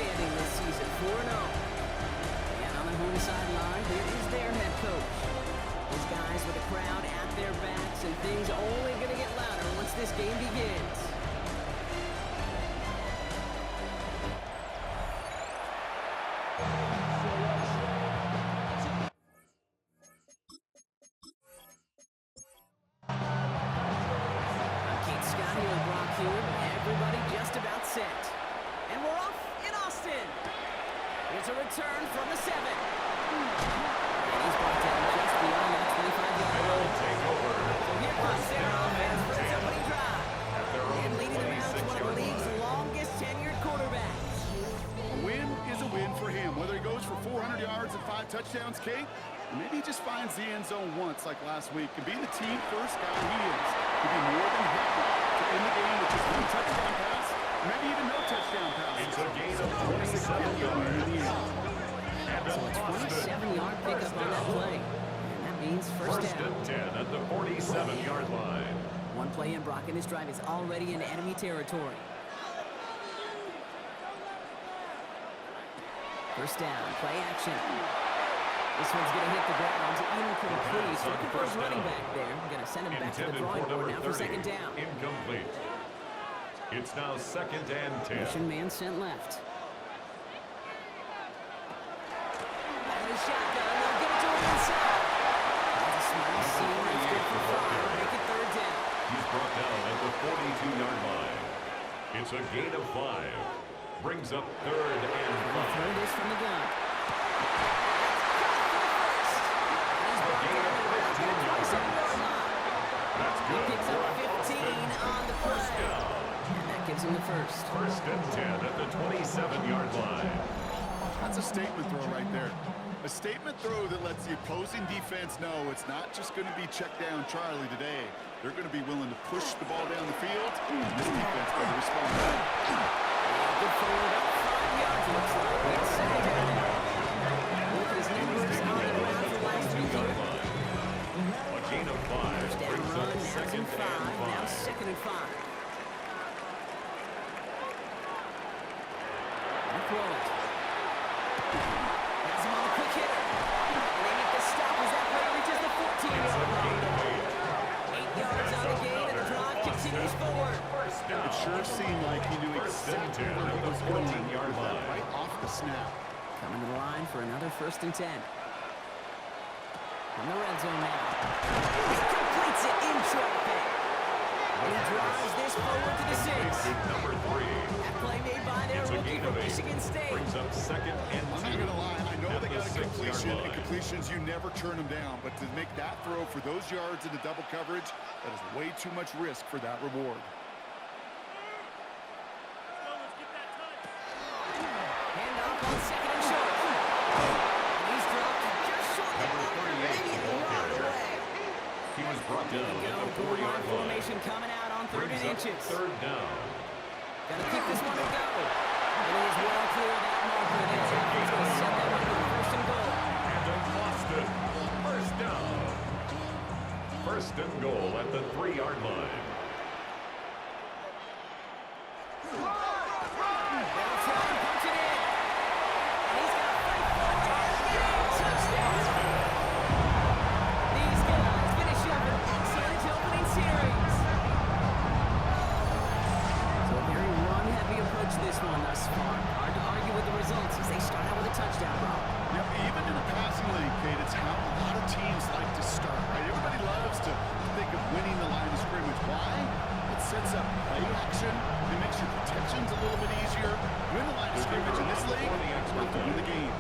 standing this season, 4-0. And on the home sideline, here is their head coach. These guys with the crowd at their backs, and things only going to get louder once this game begins. Everybody just about set. And we're off in Austin. Here's a return from the 7. And he's brought down just beyond that 25-yard line. Take over. So here comes their offense for its opening drive. And leading them out to one of the league's longest tenured quarterbacks. A win is a win for him. Whether he goes for 400 yards and 5 touchdowns, Kate, or maybe he just finds the end zone once like last week. And being the team first guy he is, he'd be more than happy in the game with just 1 touchdown pass, maybe even no touchdown pass. It's a gain of 27 yards. So a 27-yard pickup on that play. And that means first down. First and 10 at the 47-yard line. One play in, Brock, and this drive is already in enemy territory. First down, play action. This one's going to hit the ground incomplete. So looking for his running back there. Going to send him back to the drawing board now for second down. Incomplete. It's now second and 10. Motion man sent left. Out of the shotgun. They'll get it to him inside. That's a small seam. That's good for 5. Make it third down. He's brought down at the 42-yard line. It's a gain of 5. Brings up third and 5. Third is from the gun. That's good. He picks up 15 on the play. That gives him the first. First and 10 at the 27-yard line. That's a statement throw right there. A statement throw that lets the opposing defense know it's not just going to be check down Charlie today. They're going to be willing to push the ball down the field. This defense better respond to that. Good forward up 5 yards, looks like. It's second down. With his numbers on the ground for last week here. A gain of 5 First down brings run, up now second and 5. Now second and 5. And throw it. Has him on the quick hitter. And they make the stop as that play reaches the 14-yard line. 8 yards on the gain, and the drive continues forward. It sure seemed like he knew exactly where he was going right off the snap. Coming to the line for another first and 10. From the red zone now. He completes it in traffic. And he drives this forward to the 6. Number 3. That play made by their rookie from Michigan State. Brings up second and 2. I'm not going to lie. I know they got a completion, and line. completions, you never turn them down. But to make that throw for those yards into double coverage, that is way too much risk for that reward. Handoff on second and short. And he's dropped just short of Number 38. maybe a yard away. He was brought down at the Goal 4-yard line. formation coming out on third Brings and up inches. third down. Got to kick this one and go. And he is well clear of that marker. And he's going to set that up with first and goal. And Boston, first down. First and goal at the 3-yard line. They'll try and punch it in. And he's got 5 touchdown. These guys finish up an excellent opening series. So a very run-heavy approach to this one thus far. Hard to argue with the results as they start out with a touchdown, Rob. Yeah, even in the passing lane, Kate, it's how a lot of teams like to start, right? Everybody loves to think of winning the line of scrimmage. Why? It sets up play action. It makes your protections a little bit easier. Win the line of scrimmage in this league, it's not to win the game.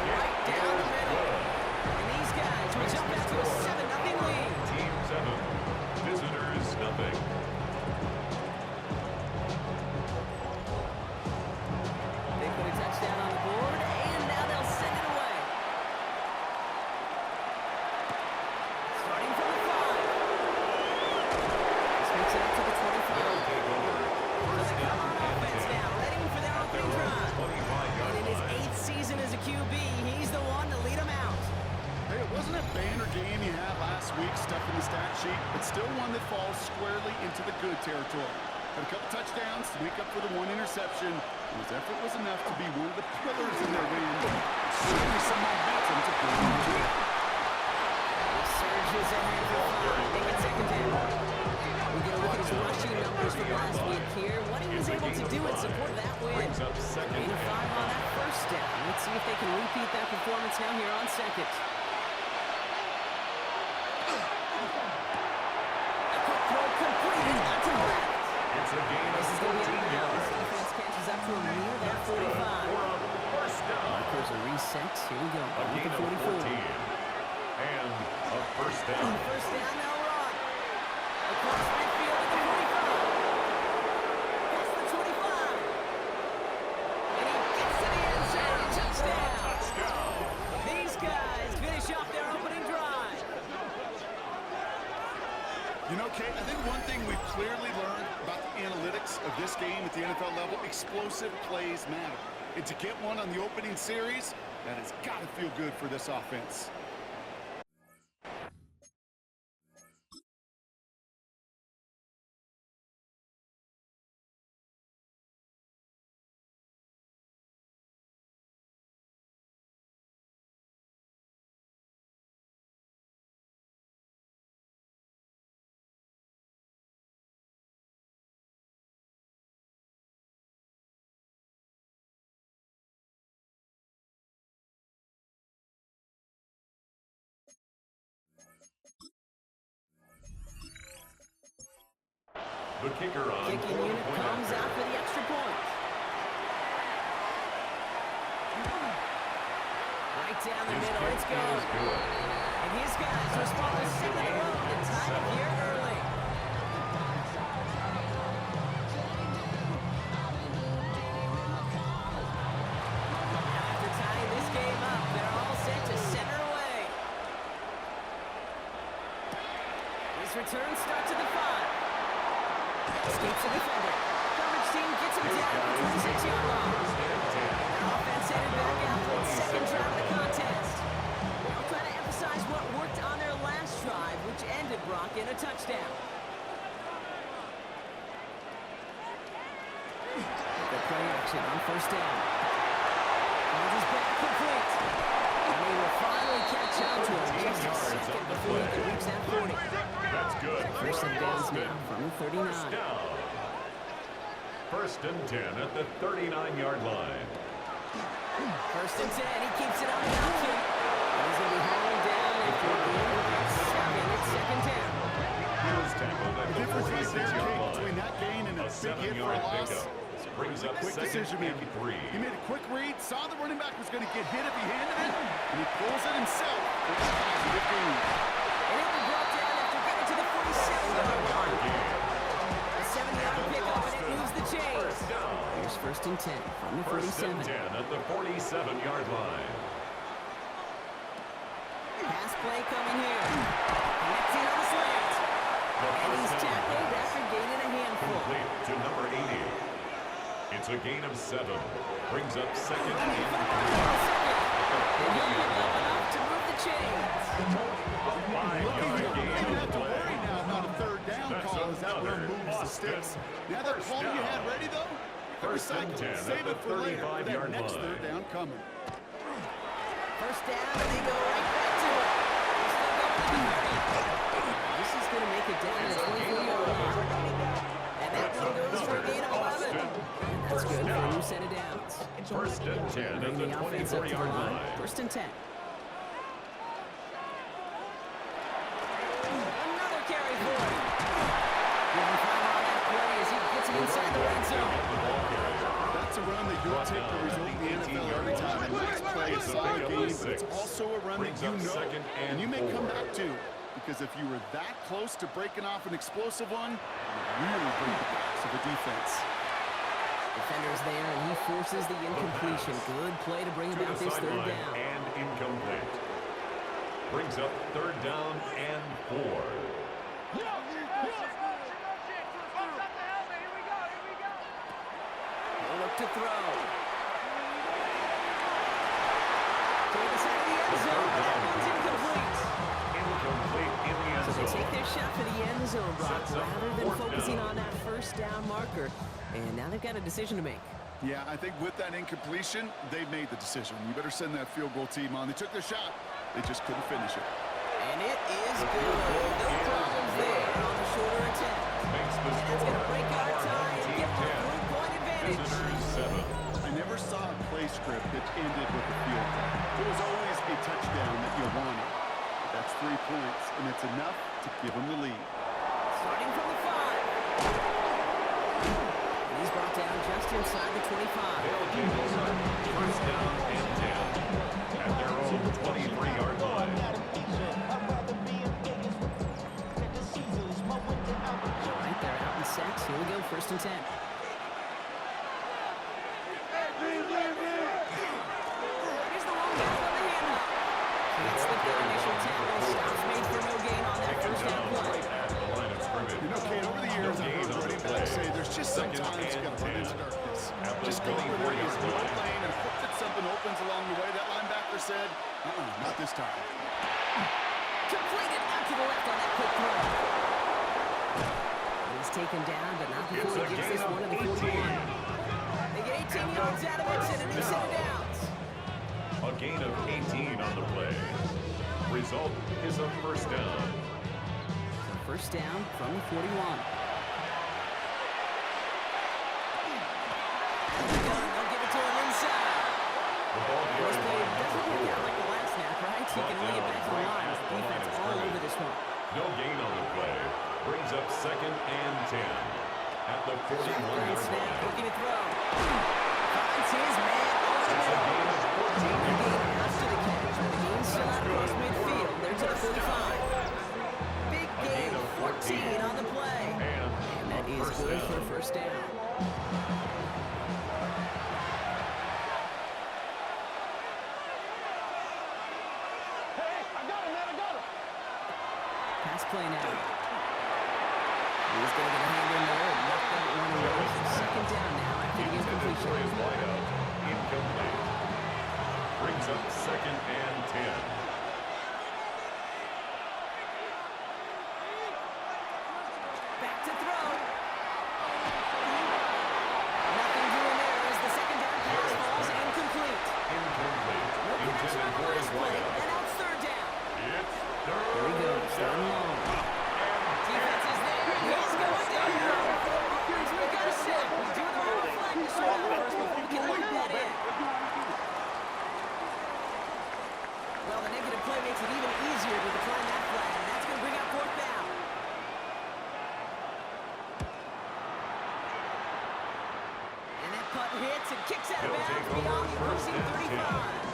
Right down the middle. And these guys will jump into a 7-0 lead. Team 7, visitors nothing. They put a touchdown on the board, and now they'll send it away. Starting from the 5. This makes it up to the 25. that falls squarely into the good territory. Had a couple touchdowns to make up for the one interception. His effort was enough to be one of the pillars in their win. Certainly some momentum to build into it. Surges ahead for 5. Make it second down. We get a look at his rushing numbers from last week here. What he was able to do in support of that win. Brings up second Gain of 5 on that first down. Let's see if they can repeat that performance now here on second. A quick throw completed. Not to the left. It's a gain of This is going to be 14 out. yards. Defense catches up to him near that 45. For a first down. Markers are reset. Here we go. A With gain the of 44. 14. And a first down. First down, now run. Across midfield at the 45. Past the 25. And he gets to the end zone. Touchdown. Touchdown. These guys finish off their opening drive. You know, Kate, I think one thing we've clearly learned about the analytics of this game at the NFL level, explosive plays matter. And to get one on the opening series, that has got to feel good for this offense. The kicker on Kicking fourth unit point comes after. out for the extra point. Right down the His middle. kick It's good. is good. And his guys respond to 7 in a row to tie it here early. Now after tying this game up, they're all set to center away. This return starts at the 5. Escapes the defender. Coverage team gets him down at the 26-yard line. Offense headed back out for its second drive of the contest. They'll try to emphasize what worked on their last drive, which ended Brock in a touchdown. The play action on first down. Finds his back complete. And he will finally catch up to him just a second before he can reach that 40. That's good. First and downs now from the 39. First down. First and 10 at the 39-yard line. First and 10, he keeps it on the option. And he's going to be hauled down after a gain of 7 at second down. He was tackled at The the difference right there, 46-yard Kate, line. between that gain and a A big hit for a 7-yard loss. pickup. Brings up Quick second decision and making. 3. He made a quick read, saw the running back was going to get hit if he handed it, and he pulls it himself for a positive gain. And he'll be brought down after getting to the 47-yard line. A 7-yard pickup, and it moves the chains. First down. Here's first and 10 from the First 47. and 10 at the 47-yard line. Pass play coming here. Connects in on the slant. And he's tackled after gaining a handful. Complete to number 80. It's a gain of 7. Brings up second and 3. And he'll pick up enough to move the chains. A 5-yard You gain don't even on have the to worry play. now about a third down That's call as that another one moves the Boston sticks. Now that first call you down. had ready, though, First and recycle 10 it. at Save the it for later for that 35-yard next line. third down coming. First down, and they go right back to it. Still going to the 30. This is going to make it down to the 24-yard line. And that one goes for a gain of 11. That's good for a new set of downs. First and 10 at Bring the the offense up to the 24-yard line. line. First and 10. Another carry for him. Give him 5 on that play as he gets him inside the red zone. That's a run that you'll take the result in the NFL every time. And this play is a solid game, but it's also a run that you know and you may come back to. Because if you were that close to breaking off an explosive one, you really break the backs of the defense. Defender's there, and he forces the incompletion. Good play to bring To about the this third sideline down. and incomplete. Brings up third down and 4. He'll look to throw. Toward the side of the end zone. That one's incomplete. Incomplete in the end So they zone. take their shot for the end zone, Brock. sets up rather than fourth focusing down. on that first down marker. And now they've got a decision to make. Yeah, I think with that incompletion, they've made the decision. You better send that field goal team on. They took their shot. They just couldn't finish it. And it is good. No problems there on the shorter attempt. Makes the And that's score going to break our tie and give them a 19-10. 3-point advantage. Visitors 7. I never saw a play script that ended with a field goal. It was always a touchdown that you wanted. But that's 3 points, and it's enough to give them the lead. Starting from the 5. He's brought down just inside the 25. They'll take over first down and 10 at their own 23-yard line. All right, they're out in sets. Here we go, first and 10. Here's the long ball on the handle. It's the good initial tackle. Stops made for no gain on that Taken first down down play. right at the line of scrimmage. You know, Kate, over the years, I've heard running backs say there's just Second sometimes you got to run and into 10. darkness. At the Just go where there is 24-yard no line. lane and hope that something opens along the way. That linebacker said, not this time. Completed out to the left on that quick throw. He's taken down, but not It's before a he gets gain this of one to the 18. 41. They get 18 yards out of it, and a new set of downs. A gain of 18 on the play. Result is a first down. So first down from the 41. They'll give it to him inside. The ball This carried play by doesn't number work out 4. like the last snap, right? He can only get back to the line with the defense all over this one. No gain on the play. Brings up second and 10 at the 41-yard Great snap, line. looking to throw. Finds his man over the It's a middle. gain of 14 The yards. gain after the catch, but the gain's still out across midfield. They're to the 45. Big A gain, gain of 14 on the play. And That a is first good for a down. first down. Pass play now. He's going to get a hand in there and knock that one away. Second down now after the Intended for incompletion. his wideout. Incomplete. Brings up second and 10. Back to throw. Nothing doing there as the second down pass falls incomplete. Incomplete. No connection Intended on the for his last play, wideout. and now it's third down. It's Here we third go, third and long. Defense is there, and he's going down. Here's where we got a sack. We do the whole flag to sort out first before we can loop that in. Well, the negative play makes it even easier to decline that flag, and that's going to bring out fourth down. And that punt hits and kicks out of He'll take bounds beyond the over first opposing and 10 35.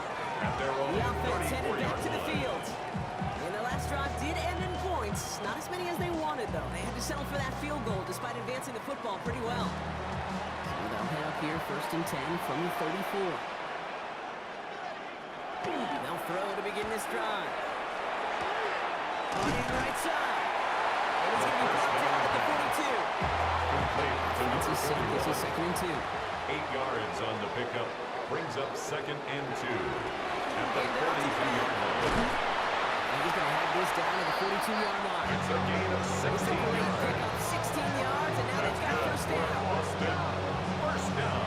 at their own The offense headed back 34-yard to the line. field. And the last drive did end in points. Not as many as they wanted, though. They had to settle for that field goal despite advancing the football pretty well. So they'll head up here first and 10 from the 34. They'll throw to begin this drive. On the right side. And it's going to be brought down at the 42. Complete to It's number a sack. It's a 41. second and 2. 8 yards on the pickup. Brings up second and 2 at the 42-yard line. And he's going to have this down at the 42-yard line. It's a gain of 16 yards. Pick up 16 yards, and now they've got first down. Austin, first down.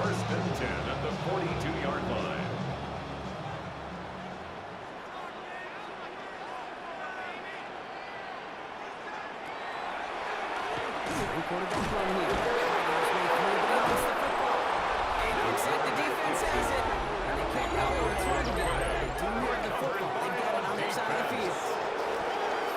First and 10 at the 42-yard line. Quarterback run here. And it looks like the defense has it. And they can't really return to that. They do have the football. They've got it on their side of the field.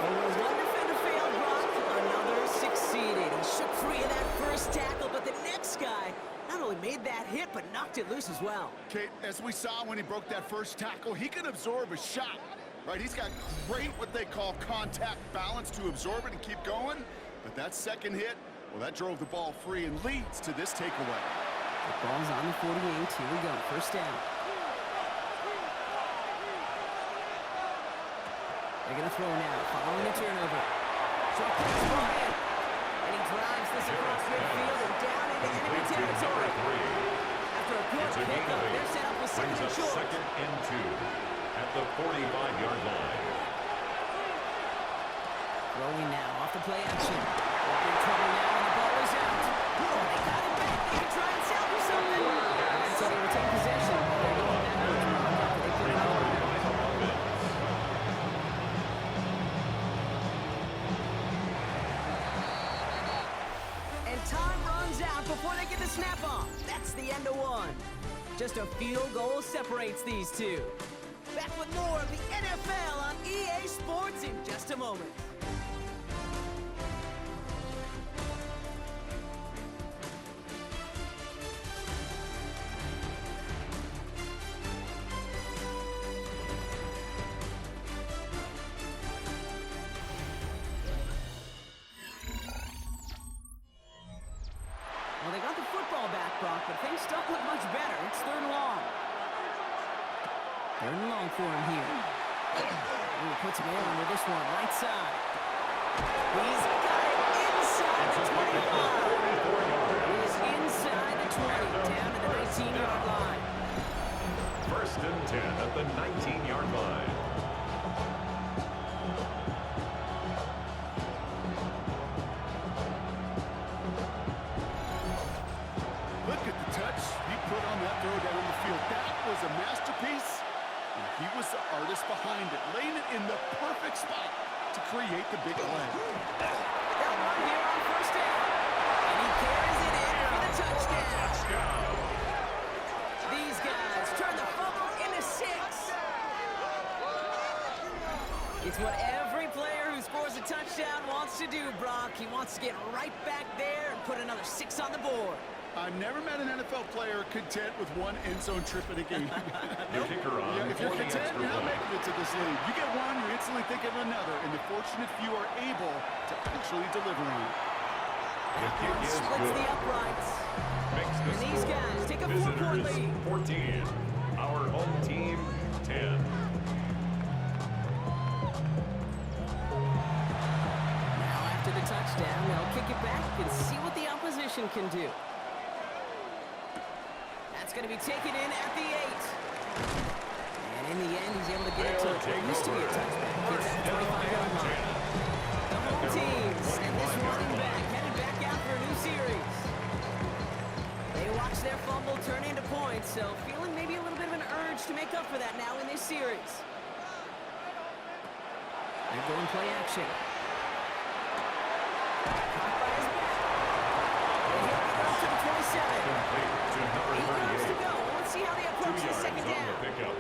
Over one defender failed, Brock. Another succeeded. He shook free of that first tackle, but the next guy not only made that hit, but knocked it loose as well. Kate, as we saw when he broke that first tackle, he can absorb a shot, right? He's got great what they call contact balance to absorb it and keep going. But that second hit, well, that drove the ball free and leads to this takeaway. The ball's on the 48. Here we go. First down. They're going to throw now, following a turnover. Short pass ball in. And he drives this across midfield and down into enemy territory. After a good It's a gain pickup, of 8. they're set up with second Brings and up short. second and 2 at the 45-yard line. Throwing now to play action. They're in trouble now, and the ball is out. Oh, they got it back. They can try and salvage something. So they retain possession. They're going backwards after they put it on. And time runs out before they get the snap off. That's the end of one. Just a field goal separates these two. Back with more of the NFL on EA Sports in just a moment. Well, they got the football back, Brock, but things don't look much better. It's 3rd and long. 3rd and long for him here. He puts him in with this one, right side. He's got it inside the 25. He's inside the 20, down to the 19-yard line. 1st and 10 at the 19-yard line. Look at the touch he put on that throw down the field. That was a masterpiece. And he was the artist behind it, laying it in the perfect spot to create the big play. They'll run here on 1st down. And he carries it in for the touchdown. These guys turn the fumble into 6. It's what every player who scores a touchdown wants to do, Brock. He wants to get right back there and put another 6 on the board. I've never met an NFL player content with one end zone trip in a game. The kicker on Yeah, if you're for the content, extra you're not point. making it to this league. You get one, you instantly think of another, and the fortunate few are able to actually deliver on it. The kick is Splits good. the uprights. Makes the And these score. guys take a 4-point Visitors lead. 14. Our home team 10. Now after the touchdown, they'll kick it back and see what the opposition can do. That's going to be taken in at the 8. And in the end, he's able to get it to what used to be a touchback. Gets at the 25-yard line. The home teams and this running back headed back out for a new series. They watch their fumble turn into points, so feeling maybe a little bit of an urge to make up for that now in this series. They're going play action. Caught by his back. And he'll get up to the 27. Complete to number 8 yards to 38. go. Let's see how they 2 approach the yards second on the down. pickup.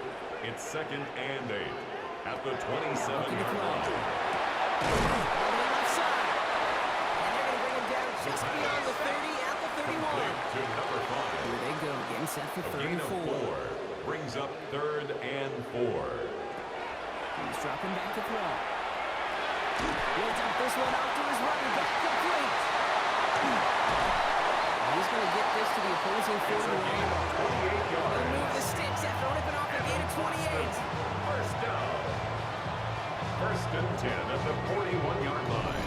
It's 2nd and 8 at the Looking to 27-yard throw. line. On the left side. And they're going to bring him down just beyond the 30 at the 31. Complete to number 5. Here they go, getting set for A 3rd gain and of 4. 4 brings up 3rd and 4. He's dropping back to throw. He'll dump this one out to his running back, complete. He's going to get this to the opposing 41. It's a gain of 28 They'll yards. move the sticks after ripping off a gain of 28. First down. 1st and 10 at the 41-yard line.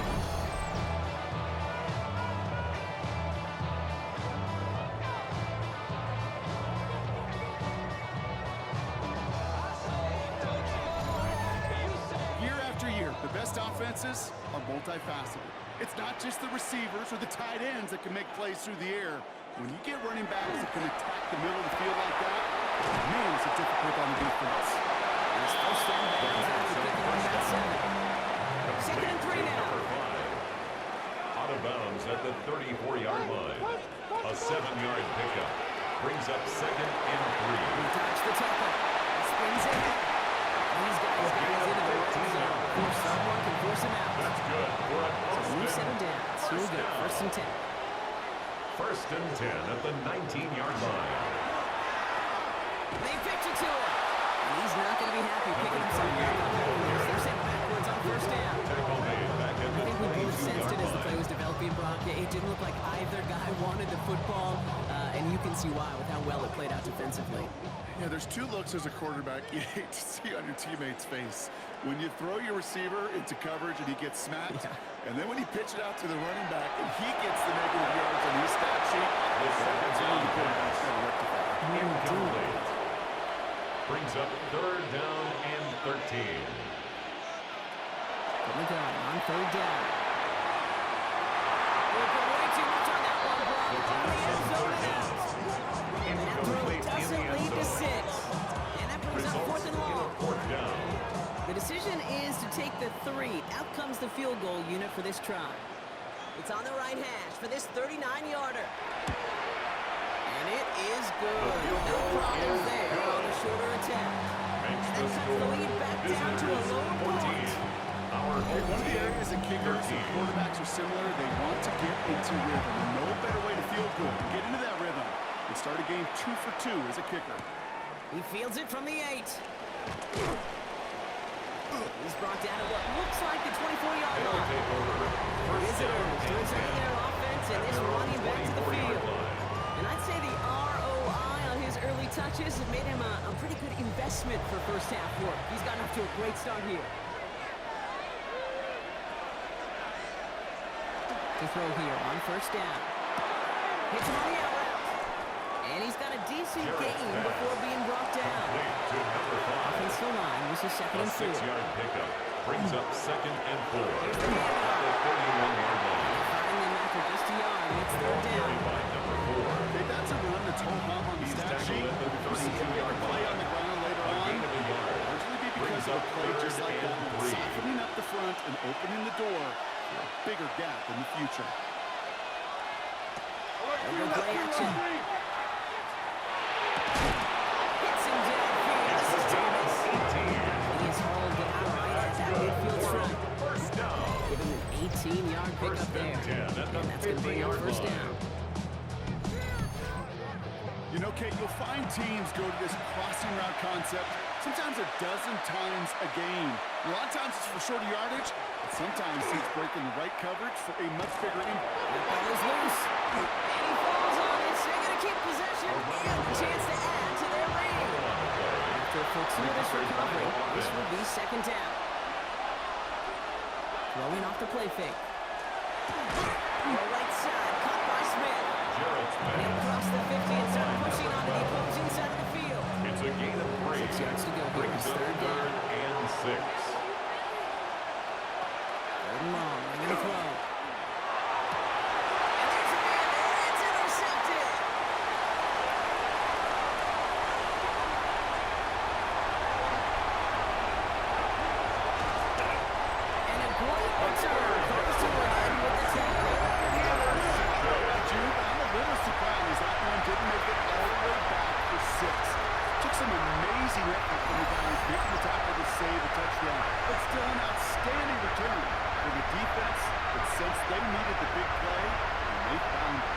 Year after year, the best offenses are multifaceted. It's not just the receivers or the tight ends that can make plays through the air. When you get running backs that can attack the middle of the field like that, man, it's difficult on the defense. He's first down bounds after picking on that 7. 2nd and 3 now. Number 5. Out of bounds at the 34-yard line. A 7-yard pickup brings up 2nd and 3. He dodged the tackle. Spins it. These guys into the red zone. Force someone can force him out. That's good for a New first set of down. downs. Here we go. 1st and 10. 1st and 10 at the 19-yard line. They pitch it to him. And he's not going to be happy picking himself back up. They're sent backwards on 1st down. Tackle made back at I the think we both sensed it 22-yard as the play line. was developing, Brock. It didn't look like either guy wanted the football, and you can see why with how well it played out defensively. Yeah, there's 2 looks as a quarterback you hate to see on your teammate's face. When you throw your receiver into coverage and he gets smacked, and then when you pitch it out to the running back and he gets the negative yards on his stat sheet, The second that's when the quarterback's got to rectify. Incomplete. Brings up 3rd down and 13. Here we go on 3rd down. 3. Out comes the field goal unit for this try. It's on the right hash for this 39-yarder. And it is good. No problem there on the shorter attempt. And that cuts the lead back down to a lower point. One of the areas that kickers and quarterbacks are similar, they want to get into rhythm. And no better way to feel good, get into that rhythm, and start a game 2 for 2 as a kicker. He fields it from the 8. He's brought down at what looks like the 24-yard line. Visitors doing something in their offense, and this running back to the field. And I'd say the ROI on his early touches has made him a pretty good investment for first half work. He's gotten off to a great start here. To throw here on first down. Hits him on the out route. And he's got a decent gain before being brought down. Offensive line, this is second and 4. 6-yard pickup brings up second and 4. At the 31-yard line. Firing them after just a yard, and it's third down. By number 4. Okay, that's a run that's whole hop on the stat sheet. But if you see a big play on the ground later on, Gain of a yard. largely be because of a play just like that one. Softening up the front and opening the door for a bigger gap in the future. Over play action. Hits him downfield. This is Thomas. He is hauled down right at that midfield front. First down. Give him an 18-yard pickup there. And that's going to bring up first down. You know, Kate, you'll find teams go to this crossing route concept sometimes a dozen times a game. A lot of times it's for shorter yardage, but sometimes it's breaking the right coverage for a much bigger impact. That ball is loose. And he falls on it, so they're going to keep possession and the chance to add to their lead. After a fortuitous recovery, this will be second down. Throwing off the play fake. On the right side, caught by Smith. And across the 50 and start pushing onto the opposing side of the field. It's a gain of 3. 6 yards to go here. Brings up Third down. and 6. Third and long. They're going to throw. And there's a man there. It's intercepted. And a great return comes to an end with the tackle. I'm a little surprised that one didn't make it all the way back for 6. Took some amazing effort from the guys making the tackle to save a touchdown, but still an outstanding return for the defense that since they needed the big play, and they found it.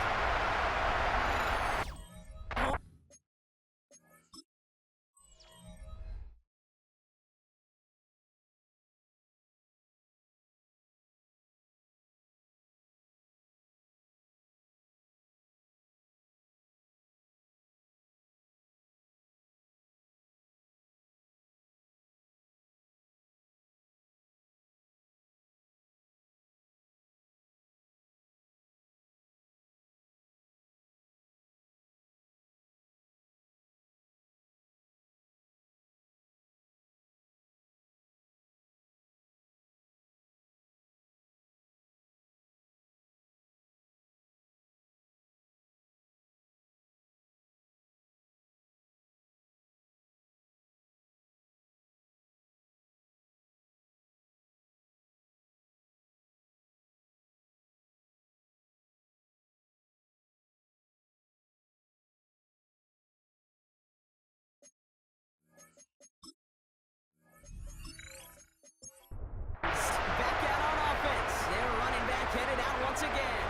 Back out on offense. They're running back headed out once again.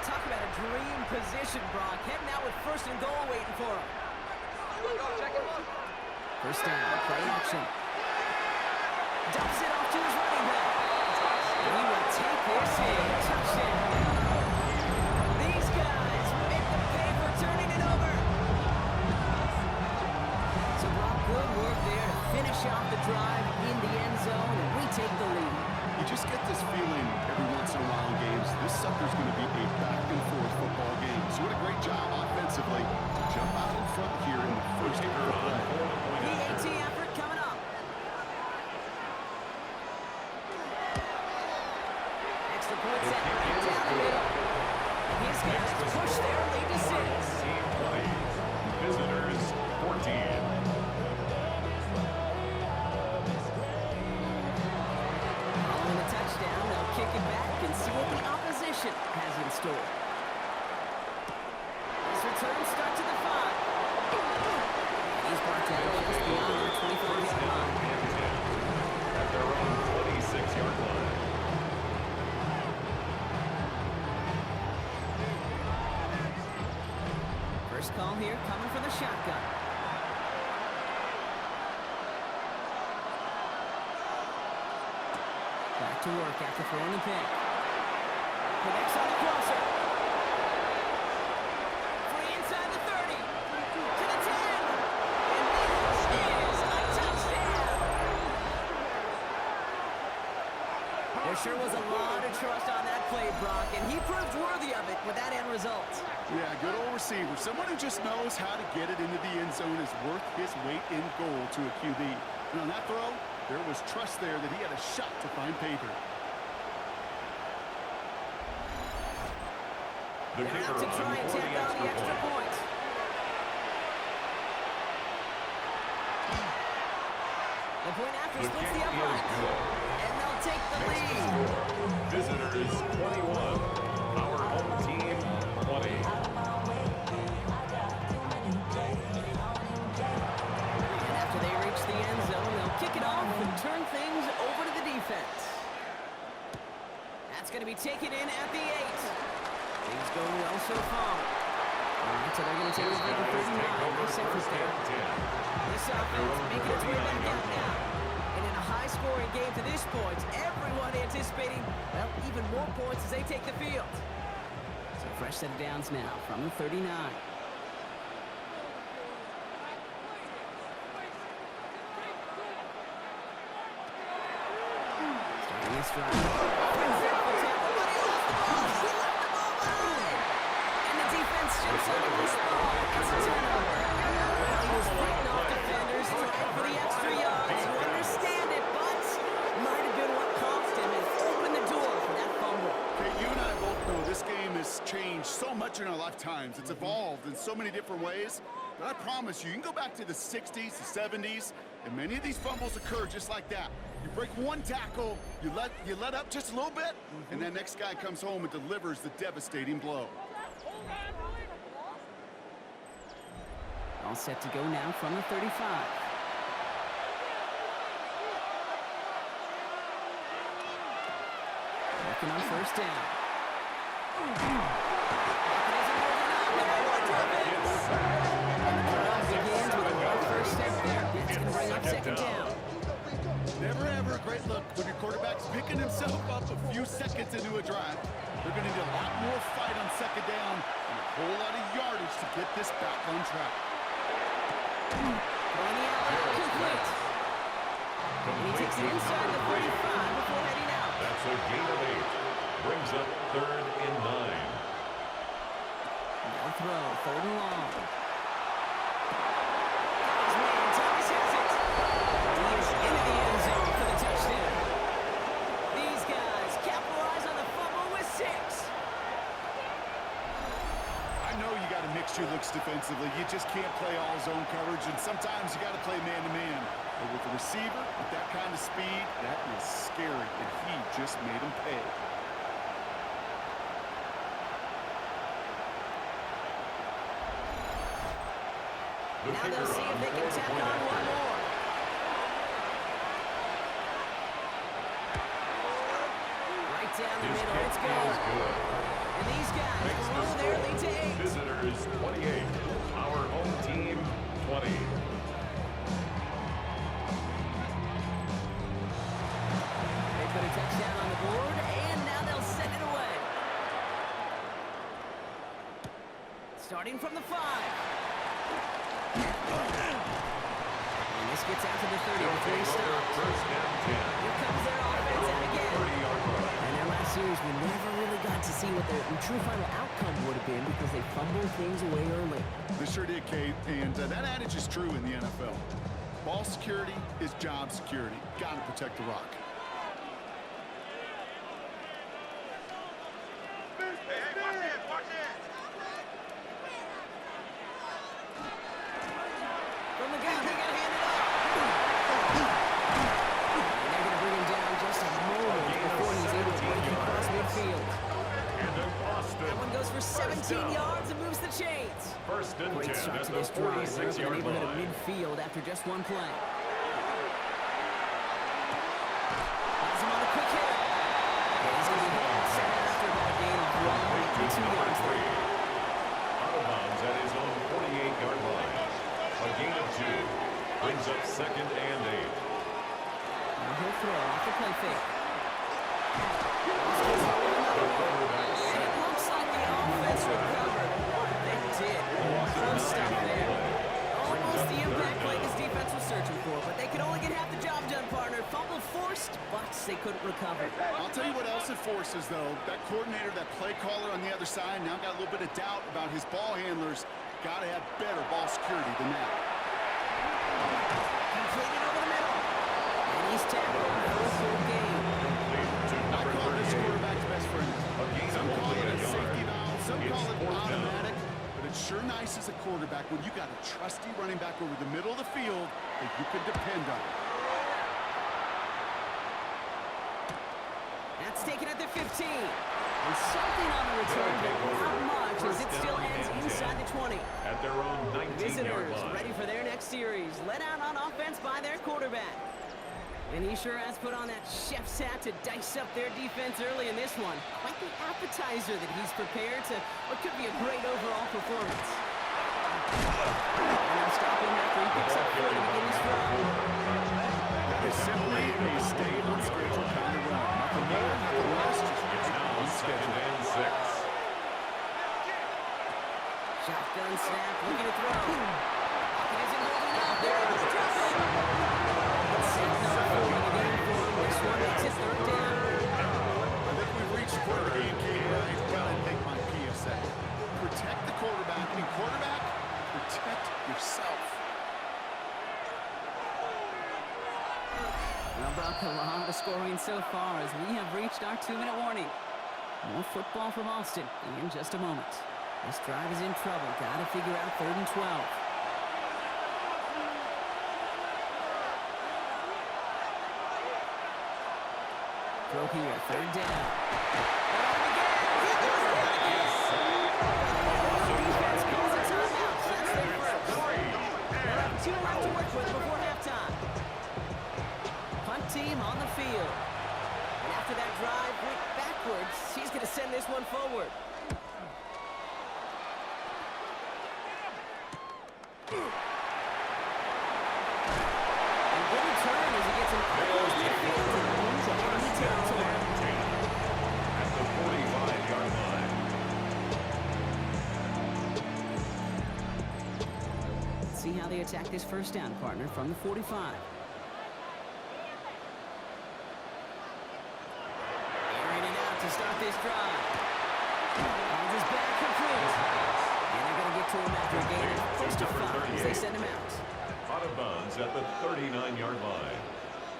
Talk about a dream position, Brock. Heading out with first and goal waiting for him. First down, play action. Dumps it off to his running back. And he will take this in. Touchdown. These guys make the pay for turning it over. So Brock, good work there to finish off the drive in the end zone, and we take the lead. You just get this feeling every once in a while in games, this sucker's going to be a back-and-forth football game. So what a great job offensively to jump out in front here in the first quarter of play. PAT effort coming up. Extra point set right down the middle. His guys push their lead to 6. Team 20. Visitors 14. store. This return starts at the 5. And he's brought down just beyond the 25-yard line. At their own 26-yard line. First call here coming from the shotgun. Back to work after throwing the pick. Connects on the crosser. Free inside the 30. To the 10. And this is a touchdown. There sure was a lot of trust on that play, Brock, and he proved worthy of it with that end result. Yeah, good old receiver. Someone who just knows how to get it into the end zone is worth his weight in gold to a QB. And on that throw, there was trust there that he had a shot to find pay dirt. The They're kicker out to try and on for tap the out the extra extra point. point. The point after The splits kick the is uprights. good. And they'll take the Makes the lead. score. Visitors 21. Our home team 20. And after they reach the end zone, they'll kick it off and turn things over to the defense. That's going to be taken in at the 8. Things going well so far. All right, so they're going to take His over the guys 39. take over They're set for first down. and 10. This offense making its way back out now. And in a high-scoring game to this point, everyone anticipating, well, even more points as they take the field. So fresh set of downs now from the 39. Starting this drive. Brings it up the tempo, but he lost the ball. He left the ball behind. And the defense jumps on the loose ball. It's a turnover. Well, he was fighting off defenders, trying for the extra yards. You understand it, but might have been what cost him and opened the door for that fumble. Okay, you and I both know this game has changed so much in our lifetimes. It's evolved in so many different ways. But I promise you, you can go back to the 60s, the 70s, and many of these fumbles occur just like that. You break one tackle, you let up just a little bit, and that next guy comes home and delivers the devastating blow. All set to go now from the 35. Working on first down. Begins with a long first step there. That's going to bring up second down. Never ever a great look when your quarterback's picking himself up a few seconds into a drive. They're going to need a lot more fight on second down and a whole lot of yardage to get this back on track. Throwing the outlet complete. And he takes it inside the 35 before heading out. That's a gain of 8. Brings up 3rd and 9. No throw, 3rd and long. His man, Thomas has it. He is into the end zone for the touchdown. These guys capitalize on the fumble with 6. I know you got to mix your looks defensively. You just can't play all zone coverage, and sometimes you got to play man-to-man. But with the receiver, with that kind of speed, that is scary, and he just made him pay. The Now kicker they'll see if they can on tack point on after. one more. Right down the His middle, kick it's is good. good. And these guys Makes the blow their lead to score. 8. Visitors 28. Our home team 20. They put a touchdown on the board, and now they'll send it away. Starting from the 5. And this gets out to the 30 They'll before he take over stops. first and 10. Here comes their offense out again. 30-yard line. And their last series, we never really got to see what the true final outcome would have been because they fumbled things away early. They sure did, Kate, and that adage is true in the NFL. Ball security is job security. Got to protect the rock. From the gun, they got to hand it off. And they're going to bring him down just a moment before he's able to break across midfield. And then Austin down. yards and moves the chains. First and 10 Great start at to the this drive. They're in the 46-yard neighborhood of line. midfield after just one play. Has him on a quick hit. And he's going to be hit set after about a gain of 2 yards there. Out of bounds at his own 48-yard line. A gain of 2 brings up second and 8. Now he'll throw off the play fake. And it looks like the offense recovered. They did. Close stuff there. Almost the impact play this defense was searching for, but they could only get half the job done, partner. Fumble forced, but they couldn't recover. I'll tell you what else it forces, though. That coordinator, that play caller on the other side, now got a little bit of doubt about his ball handlers. Got to have better ball security than that. Completed over the middle. And he's tackled for a full game. I call this quarterback's best friend. Some call it a safety valve, some call it automatic, but it's sure nice as a quarterback when you got a trusty running back over the middle of the field that you can depend on. That's taken at the 15. And something on the return, but not much, as it still ends inside the 20. At their own 19-yard Visitors line. ready for their next series. Let out on offense by their quarterback. And he sure has put on that chef's hat to dice up their defense early in this one. Quite the appetizer that he's prepared to what could be a great overall performance. And they'll stop him after he picks up 4 to begin this drive. That is simply a stable schedule kind of run. Nothing more, nothing less, just It's now on second schedule. and 6. Shotgun snap, looking to throw. Pocket isn't holding up. There it is, drop it. It's set number 4 in the game for him. This one makes it 3rd down. I think we've reached the point of the game, Kate, where I gotta make my PSA. Protect the quarterback, and quarterback, protect yourself. Well, Buck, a lot of scoring so far as we have reached our 2-minute warning. More football from Austin in just a moment. This drive is in trouble. Got to figure out 3rd and 12. Throw here, 3rd down. Defense calls a timeout. That's their first. They'll have 2 left to work with before halftime. Punt team on the field. And after that drive went backwards, he's going to send this one forward. And good return as he gets him close to the field and into enemy territory. At the 45-yard line. Let's see how they attack this first down, partner, from the 45. Airing it out to start this drive. Finds his back complete. And they're going to get to him after a gain of close to 5 as they send him out. Out of bounds at the 39-yard line.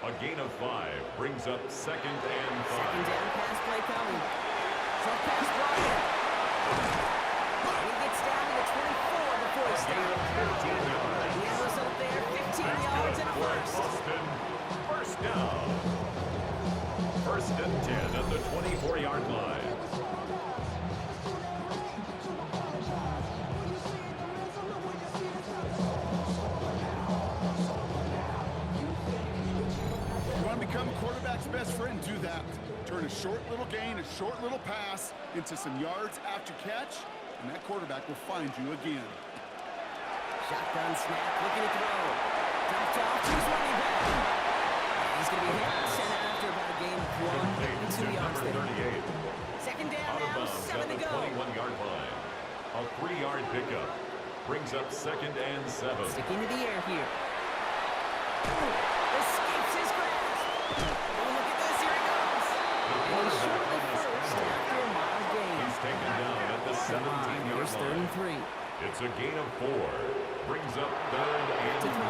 A gain of 5 brings up second and 5. Second down, pass play coming. So pass blocker. And he gets down to the 24 before he stops. 15 yards. He was up there, 15 yards and a first. Boston, first down. First and 10 at the 24-yard line. You want to become a quarterback's best friend? Do that. Turn a short little gain, a short little pass into some yards after catch, and that quarterback will find you again. Shotgun snap, looking to throw. Dropped off to his running back. And he's going to be hit and sent after about a gain of 1 and 2 yards Number there. 38. Second down Out of now, bounds 7 at to the go. 21-yard line. A 3-yard pickup brings up second and 7. Sticking to the air here. Escapes his grasp. Oh, look at this, here he goes. And he's short the first after a mild gain. He's taken down at the 17-yard Here's 3rd and line. 3. It's a gain of 4. Brings up 3rd and 3.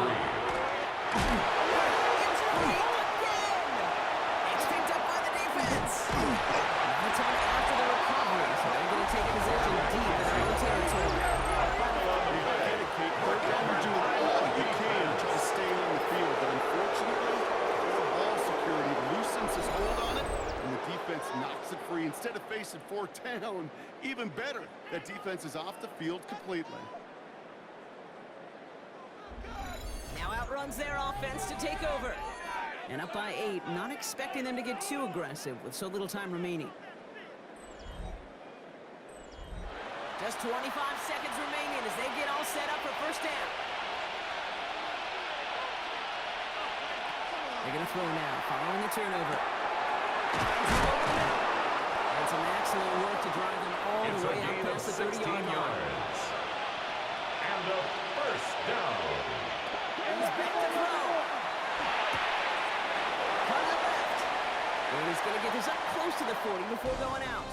It's picked up by the defense. Not until after the recovery, so they're going to take a position deep in their own territory. Dedicate third down and do all you can to try to stay on the field, but unfortunately, poor ball security loosens his hold on it, and the defense knocks it free. Instead of facing first and fourth down. Even better, that defense is off the field completely. Now outruns their offense to take over. And up by 8, not expecting them to get too aggressive with so little time remaining. Just 25 seconds remaining as they get all set up for first down. They're going to throw now, following the turnover. And some excellent work to drive them all the way out past the 30-yard line. And a first down. He's back to throw. On the left. And he's going to get this up close to the 40 before going out.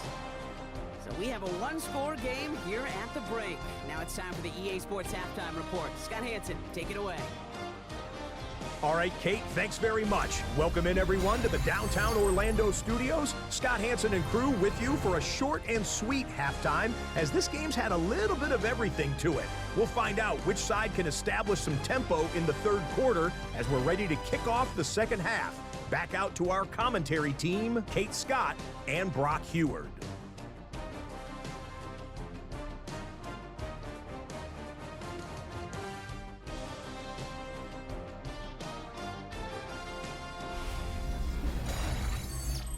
So we have a one-score game here at the break. Now it's time for the EA Sports Halftime Report. Scott Hansen, take it away. All right, Kate, thanks very much. Welcome in, everyone, to the downtown Orlando studios. Scott Hansen and crew with you for a short and sweet halftime, as this game's had a little bit of everything to it. We'll find out which side can establish some tempo in the third quarter as we're ready to kick off the second half. Back out to our commentary team, Kate Scott and Brock Heward.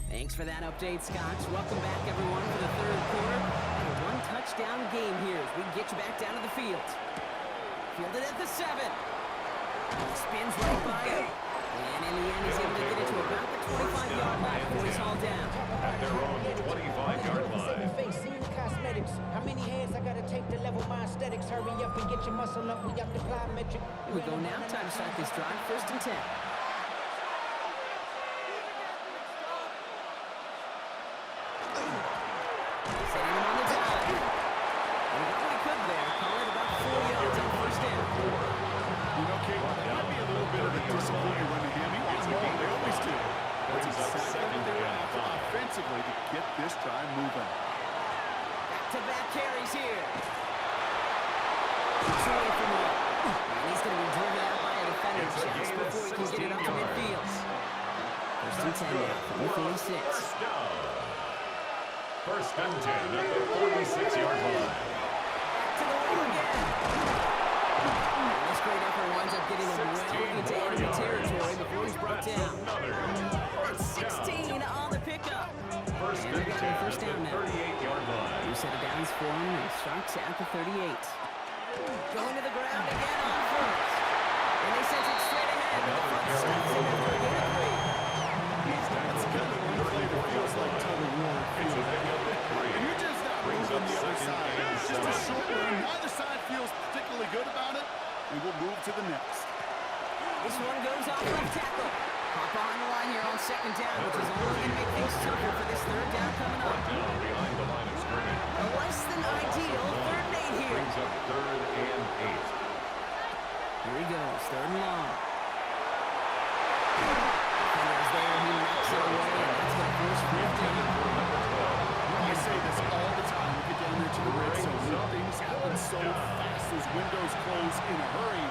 Thanks for that update, Scott. Welcome back, everyone, for the third quarter. And a one-touchdown game here as we get you back down to the field. Fielded at the 7. Spins right by him. And in the end, he's able to get it to about the 25-yard line before he's hauled down. At their own 25-yard line. Cosmetics. How many hands I gotta take to level my aesthetics? Hurry up and get your muscle up. We got the plyometric. Here we go now. Time to start this drive. First and 10. Offensively to get this drive moving. Back-to-back carries here. Keeps away from him. And he's going to be driven out by a defender just before he can get it up to midfield. First and 10 now from the 46. First and 10 at the 46-yard line. Back to the wing again. And this great effort winds up getting him well into enemy territory before he's brought down. That's 16 on the pickup. First and 10 first down now. 38-yard line. New set of downs for him and starts at the 38. Going to the ground again on first. And they send it straight ahead. Another carry for the He's tackled at the 34-yard line. It's a pickup at 3. And you're just not Brings moving up the other second side. and It's just a 7. short one. Neither side feels particularly good about it. And we'll move to the next. This one goes off left tackle. Hop on the line here on second down, which is only going to make things tougher for this third down coming up. Down behind the line of scrimmage. A less than ideal third and 8 here. Brings up third and 8. Here he goes, third and long. Defender's there, he knocks it away, and that's going to force fourth down. I say this all the time. We get down there to the red zone. Things happen so fast. Those windows close in a hurry.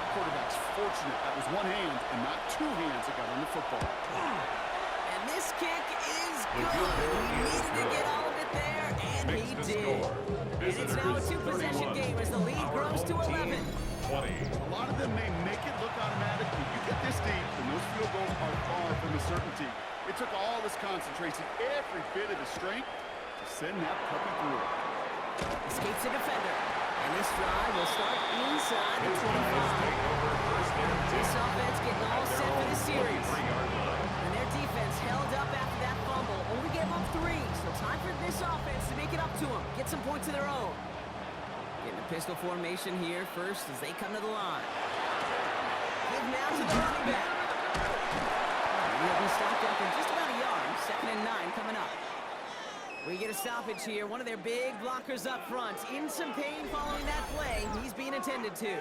Quarterback's fortunate that was one hand and not two hands that got on the football. And this kick is good. He needed to get all of it there, and he did. And it's now a two-possession game as the lead grows to 11. 20. A lot of them may make it look automatic, but you get this deep, and those field goals are far from a certainty. It took all this concentration, every bit of the strength, to send that puppy through. Escapes the defender. And this drive will start inside the 25. This offense getting all set for the series. And their defense held up after that fumble. Only gave up 3. So time for this offense to make it up to them. Get some points of their own. Getting a pistol formation here first as they come to the line. Give now to the running back. And he'll be stopped after just about a yard. Second and 9 coming up. We get a stoppage here. One of their big blockers up front. In some pain following that play. He's being attended to.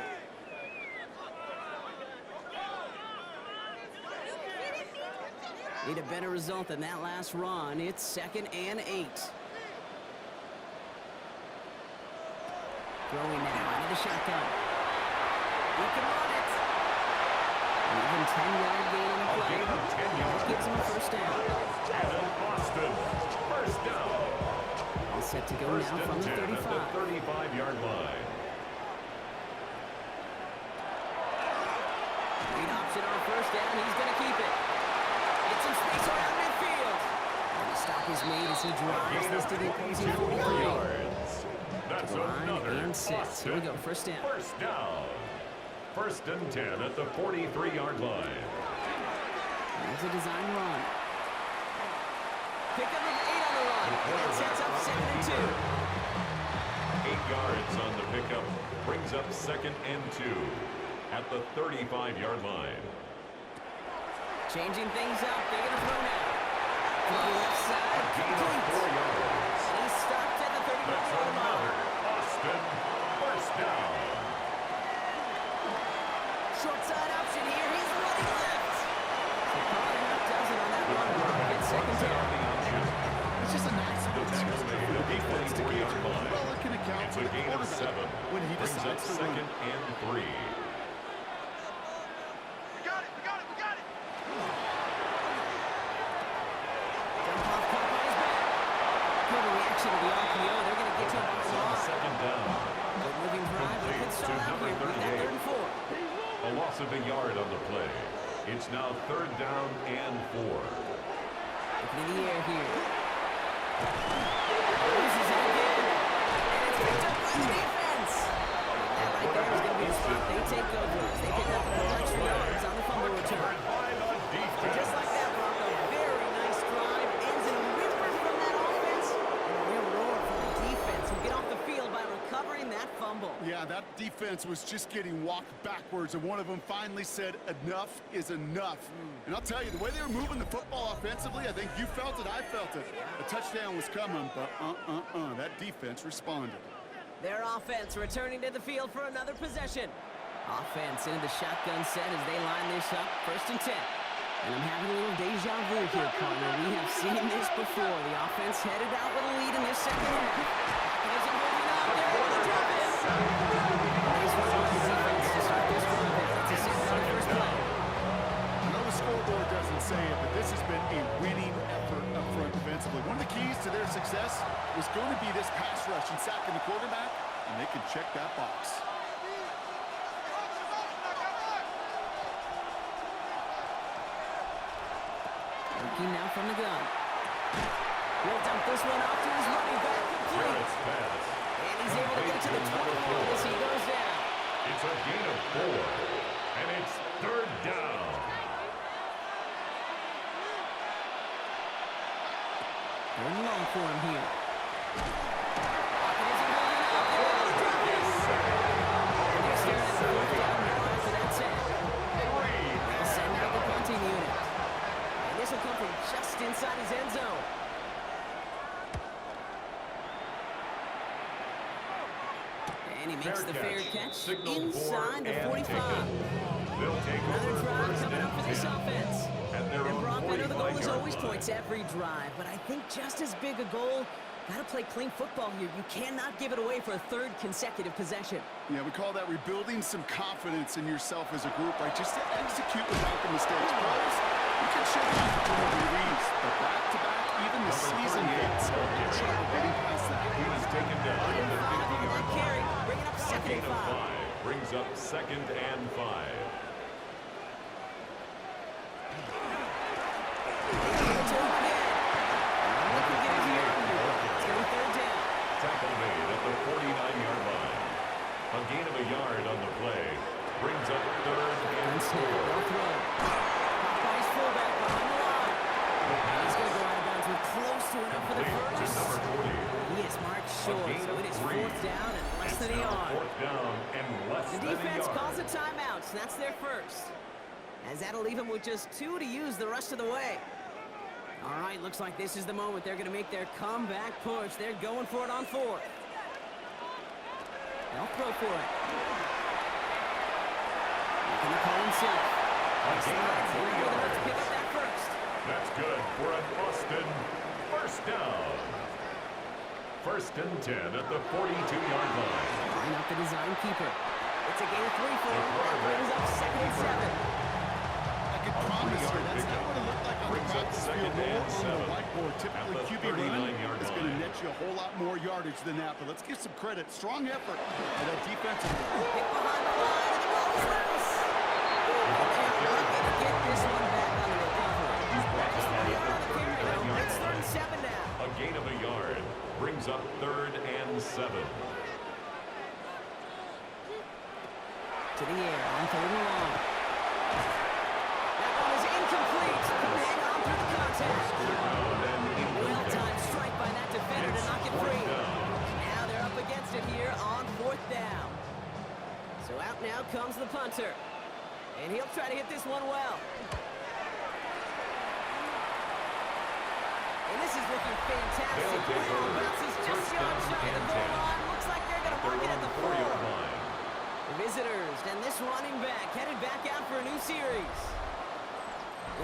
Need a better result than that last run. It's second and 8. Throwing now out of the shotgun. He can run it. An even 10-yard gain on the A play. gain of 10 yards. Gives him a first down. And Austin, first down. All set to go First now and from the 10 at 35. the 35-yard line. Lead option on first down. He's going to keep it. Get some space around midfield. And the stop is made as he drives this to the opposing 43. yards. That's Line another and 6. Here we go. First down. First down. First and 10 at the 43-yard line. There's a design run. Pick up of 8 on the run. That sets up 2nd and 2. 8 yards on the pickup. Brings up 2nd and 2 at the 35-yard line. Changing things up. They're going to throw now. To the left side. Gain of 4 Complete. yards. He's stopped at the That's 31-yard another line. Austin first down. Short side option here. He's running left. So Connor does it on that run block. It's 2nd down. It's just a nice The big tackle switch made for the at the defense to gauge 44-yard how line. well it can account It's for a the gain of quarterback 7. when he Brings up decides to run. 2nd and 3. Dump off caught by his back. Good reaction to the RPO. They're going to get to him on the line. Second down. Good moving drive. We could start out here with that 3rd and 4. A loss of a yard on the play. It's now 3rd down and 4. Looking in the air here. Loses it again. And it's picked up by the defense. That right there is going to be a spot they take over. They pick up 4 extra yards on the fumble return. By the defense. Just like that, Bronco. Very nice drive. Ends in a whimper from that offense. And a real roar from the defense who get off the field by recovering that fumble. Yeah, that defense was just getting walked backwards, and one of them finally said, enough is enough. And I'll tell you, the way they were moving the football offensively, I think you felt it, I felt it. A touchdown was coming, but that defense responded. Their offense returning to the field for another possession. Offense into the shotgun set as they line this up. 1st and 10. And I'm having a little deja vu here, partner. We have seen this before. The offense headed out with a lead in this 2nd half. It isn't moving up. They're able to drop it. Nice one by the defense to start this drive. It's a 6-yard first play. I know the scoreboard doesn't say it, but this has been a winning effort up front defensively. One of the keys to their success was going to be this pass rush and sacking the quarterback, and they can check that box. Working now from the gun. He'll dump this one off to his running back, complete. Jarrett's pass. And he's able to get to the 21 as he goes down. It's a gain of 4. And it's 3rd down. Third and long for him here. Send out the punting unit. And this will come from just inside his end zone. And he makes the fair catch Signal inside the and 45. taken. They'll take Another over drive 1st coming up for and this 10 offense. at their And own Brock, I know the goal is 45-yard always line. points every drive, but I think just as big a goal, got to play clean football here. You cannot give it away for a 3rd consecutive possession. Yeah, we call that rebuilding some confidence in yourself as a group, right? Just to execute without the mistakes. Pros, you can shake off the penalty leads, but back-to-back, even the season hits, you're trouble getting past that. He was taken down at the 50-yard line. Carry, bring it up 2nd Gain and of 5. 5 brings up 2nd and 5. Tackle made at the 49-yard line. A gain of a yard on the play brings up 3rd and 4. Popeye's fullback behind the line. He's going to go out of bounds with close to enough for the Complete to first. number 40. He is marked short, gain so of it is 3. 4th down and less It's than a now yard. 4th down and less The than a defense yard. calls a timeout, so that's their first. As that'll leave them with just 2 to use the rest of the way. All right, looks like this is the moment they're going to make their comeback push. They're going for it on 4th. They'll throw for it. Making the call himself. A gain of 3 Enough to yards. pick up that first. That's good for an Austin first down. 1st and 10 at the 42-yard line. Line up the design keeper. It's a gain of 3 for him. That brings up 2nd and 7. promise here. 3-yard That's not what it looked like on the Brings up practice field second or and on the 7 whiteboard. at Typically, the QB run 39-yard is going to line. net you a whole lot more yardage than that. But let's give some credit. Strong effort by that defensive. Hit behind the line, and the ball is loose. Get this one back on the recovery. Just 3 yard on the carry, though. It's 3rd and 7 now. A gain of a yard brings up 3rd and 7. To the air on 3rd and long. That one is incomplete. Couldn't hang on through the contact. Well-timed strike by that defender to knock it free. Now they're up against it here on 4th down. So out now comes the punter. And he'll try to hit this one well. And this is looking fantastic. Ball bounces just shy of the goal line. Looks like they're going to mark it at the 4. The visitors and this running back headed back out for a new series.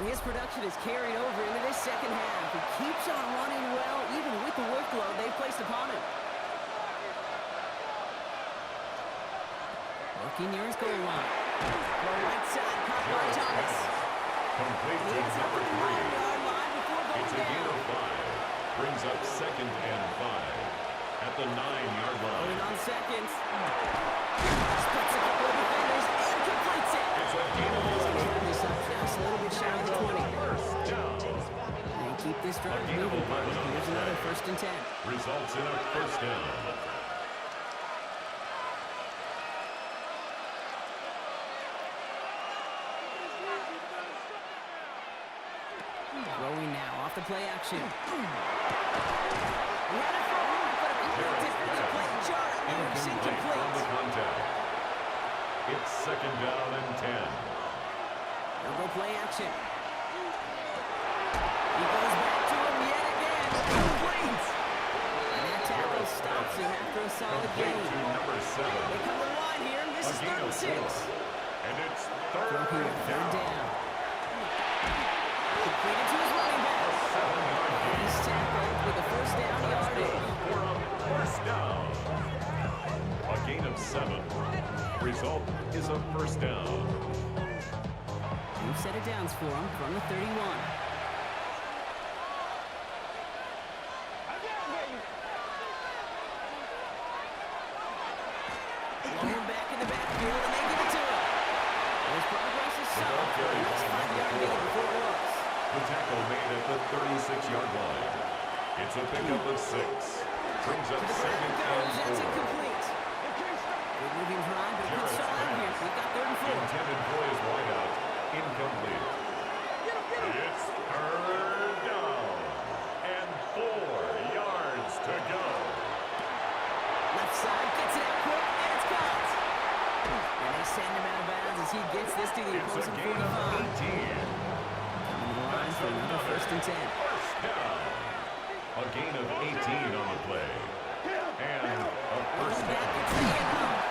And his production is carried over into this second half. He keeps on running well, even with the workload they've placed upon him. Looking near his goal line. The right side, caught by Thomas. Complete to It's up number to the 3. 9-yard line before It's going a gain down. of 5. Brings up 2nd and 5 at the 9-yard Going line. on seconds. Splits a couple of defenders and completes it. It's a gain of 11. This up just a little bit shy of the 20. First down. They keep this drive A gain of moving. 11 on Here's the another play. 1st and 10. Results in a first down. Throwing now off the play action. He had it for a moment, but a great defensive play jar and there it's On the incomplete. contact. It's 2nd down and 10. They'll go play action. He goes back to him yet again. Complete. And that tackle stops him after a solid Complete gain. to number 7. They come to the line here, and this A is gain 3rd of and 6. 4. And it's Throw 3rd here, 3rd down. down. Completed to his running back. 7-yard gain. He's tackled with a 1st down yardage. For a first down. A gain of 7. Result is a first down. 2 set of downs for him from the 31. Going back in the backfield, and they give it to him. His progress is solid. Nice 5-yard gain before it was. The tackle made at the 36-yard line. It's a pickup of 6. Brings up To the ground 2nd it goes. That's and 4. incomplete. Good moving drive, but good stall out here. We've got 3rd and 4. Intended for his wideout. Incomplete. It's 3rd down. And 4 yards to go. Left side, gets it out quick, and it's caught. And they send him out of bounds as he gets this to the It's a opposing gain of 45. 18. Coming to the line for another 1st and 10. First down. A gain of 18 on the play. And a first Back down. gets the handoff.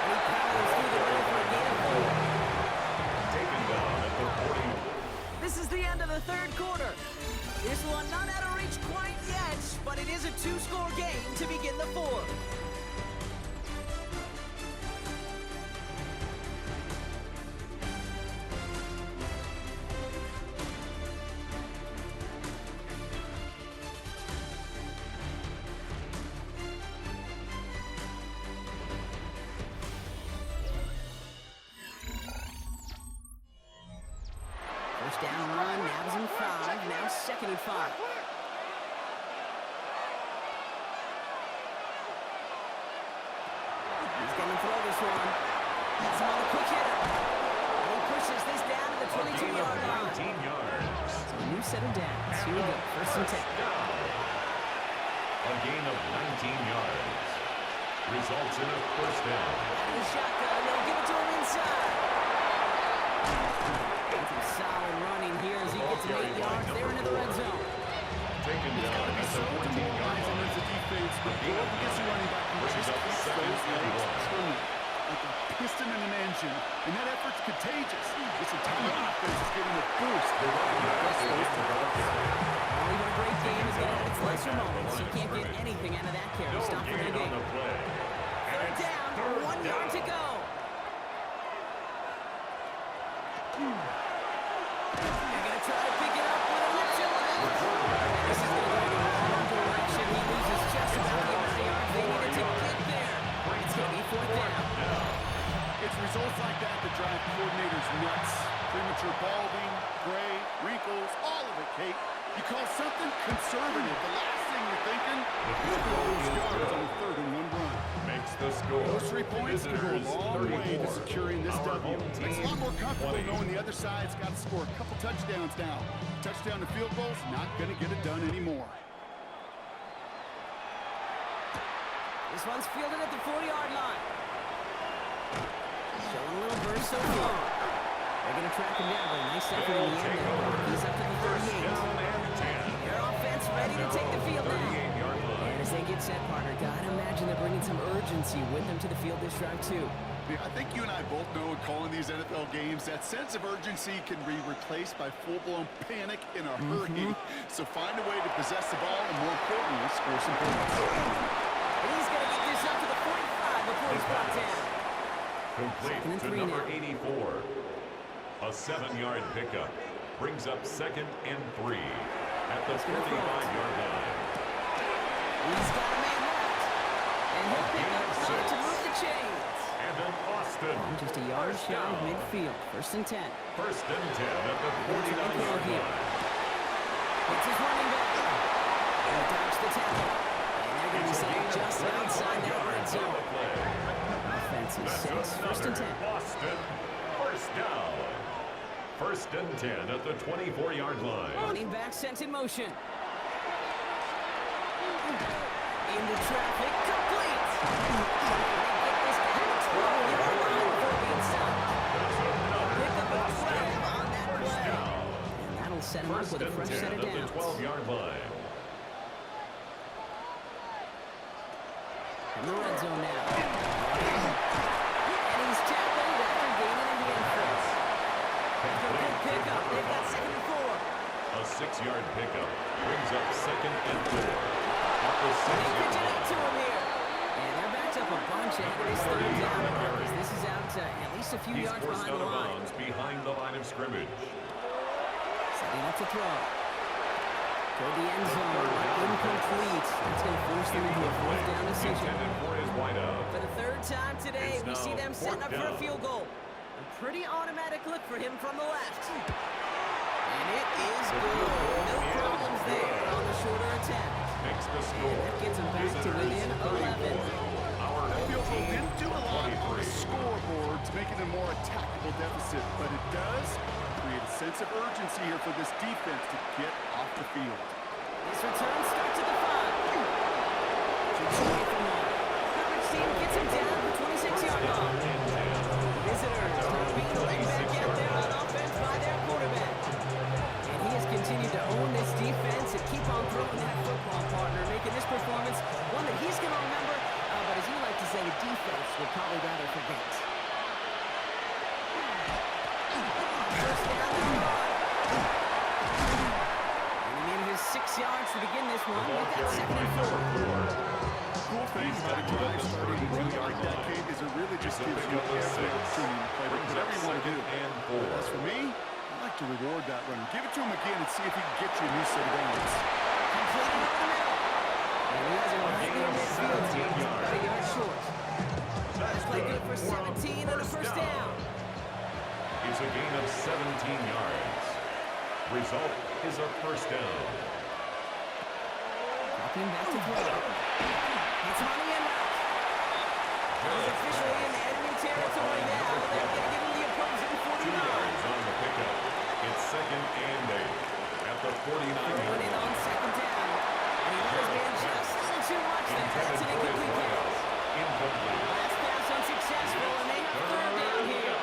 And he powers through the middle for a gain of 4. Taken down at the 40. This is the end of the 3rd quarter. This one not out of reach quite yet, but it is a 2-score game to begin the 4th. First down run, Nabs in 5, now 2nd and 5. He's going to throw this one. That's him on the quick hitter. And he pushes this down to the A gain 22-yard of line. 19 yards. So a new set of downs. Here we go, 1st and 10. Down. A gain of 19 yards. Results in a first down. Out of the shotgun, they'll give it to him inside. And some solid running here as he gets him 8 yards there into the red zone. Taken down at the 14-yard line. As a defense, A but gain go of up against the running back who brings just up keeps 2nd those and legs 1. turning like a piston in an engine, and that effort's contagious. This entire offense is getting a boost. The running back is able to develop it. Well, even a great game is going to have its lesser moments. You can't get anything out of that carry. No Stop for gain the on game. the play. And Third it's down, 1 3rd yard to down. go. score. Those 3 points can go a Visitors, long way to 34. securing this Our W. home Makes it a lot team, more comfortable 20. knowing the other side's got to score a couple touchdowns now. Touchdown to field goals, not going to get it done anymore. This one's fielded at the 40-yard line. Showing a little burst so far. They're going to track him down, but a nice effort in the end there. He's up to the 38. Their offense ready to take the field now. And as they get set, partner, gotta imagine they're bringing some urgency with them to the field this drive, too. Yeah, I think you and I both know in calling these NFL games, that sense of urgency can be replaced by full-blown panic in a hurry. So find a way to possess the ball and, more importantly, score some points. And he's going to get this up to the 45 before he's brought down. Complete to number 84. A 7-yard pickup. Brings up 2nd and 3 at the 45-yard line. He's got a man left. And he'll pick up enough to move the chains. And an Austin. Just a yard shy of midfield. 1st and 10. 1st and 10 at the 49-yard line. It's his running back. He'll dodge the tackle. And they're going to be sitting just outside that red zone. Offense is 6. 1st and 10. Austin. 1st down. 1st and 10 at the 24-yard line. Running back sent in motion. Into traffic, complete. This guy at the 12-yard line before being stopped. Pick up a 12 on that play. And that'll set him up with a fresh set of downs. At the 12-yard line. In the red zone now. And he's tackled after gaining a handful. After a good pickup, they've got 2nd and 4. A 6-yard pickup brings up 2nd and 4 at the 6-yard To line. him here. And they're backed up a bunch after this 3rd down. Because this is out at least a few He's yards forced behind out the of line. bounds behind the line of scrimmage. Setting up to throw. Toward the end zone, incomplete. That's going to force them into a 4th down decision. Intended for his wideout. For the 3rd time today, It's we see now them setting up 4th for a down. field goal. A pretty automatic look for him from the left. And it is good. No problems there on the shorter attempt. Makes the score. That gets them back to within 11. Our That field goal team, didn't do a lot on the 23. scoreboard to make it a more attackable deficit, but it does create a sense of urgency here for this defense to get off the field. This return starts at the 5. Shoots away from one. Coverage team gets him down at the 26-yard line. Visitors are being laid back out there on offense by their quarterback. And he has continued to own this defense and keep on throwing that football, partner, making this performance one that he's going to remember, but as you like to say, the defense would probably rather forget. First down and 1. And he made his 6 yards to begin this one. We've got 2nd and 4. Cool thing about a drive starting a run like that, Kate, is it really just gives you every opportunity to play whatever you want to do. As for me, I like to reward that run. Give it to him again and see if he can get you a new set of downs. Completed over the middle. And he has it right near midfield. He's about a yard short. That's play good for 17 and a 1st down. It's a gain of 17 yards. Result is a 1st down. Dropping back to throw. It's on the end route. He's officially in enemy territory now. They're going to give him the opposing 2 49. yards on the pickup. It's 2nd and 8 at the 49-yard Throwing it on line. 2nd down. And he might have been just a little too much there. That's an incomplete pass. Incomplete. Last pass unsuccessful, and they have 3rd down here.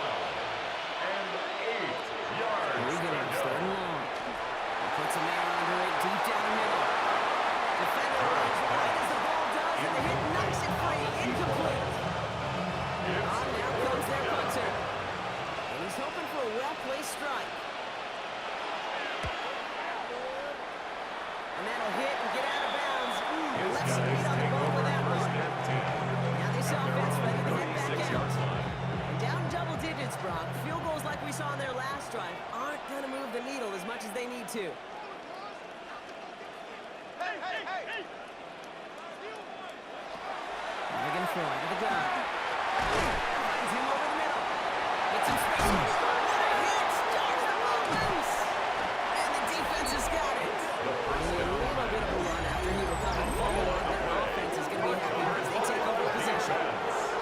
And 8 yards. Here he goes, 3rd and long. He puts a man under it, deep down the middle. Defender runs right as the ball does, and the hit knocks it free, incomplete. On now comes their punter. And he's hoping for a well-placed strike. And that'll hit and get out of bounds. His Left some guys meat on the take ball over with that first one. and 10. Now this offense ready to head back 36-yard out. line. And down double digits, Brock. Field goals like we saw in their last drive aren't going to move the needle as much as they need to. They're going to throw it to the gun. Finds him over the middle. Gets some space. What a hit! Starts the ball loose. And the defense has got it. Only a little bit of a run after he recovered the fumble. That offense is going to be happy as they take over possession.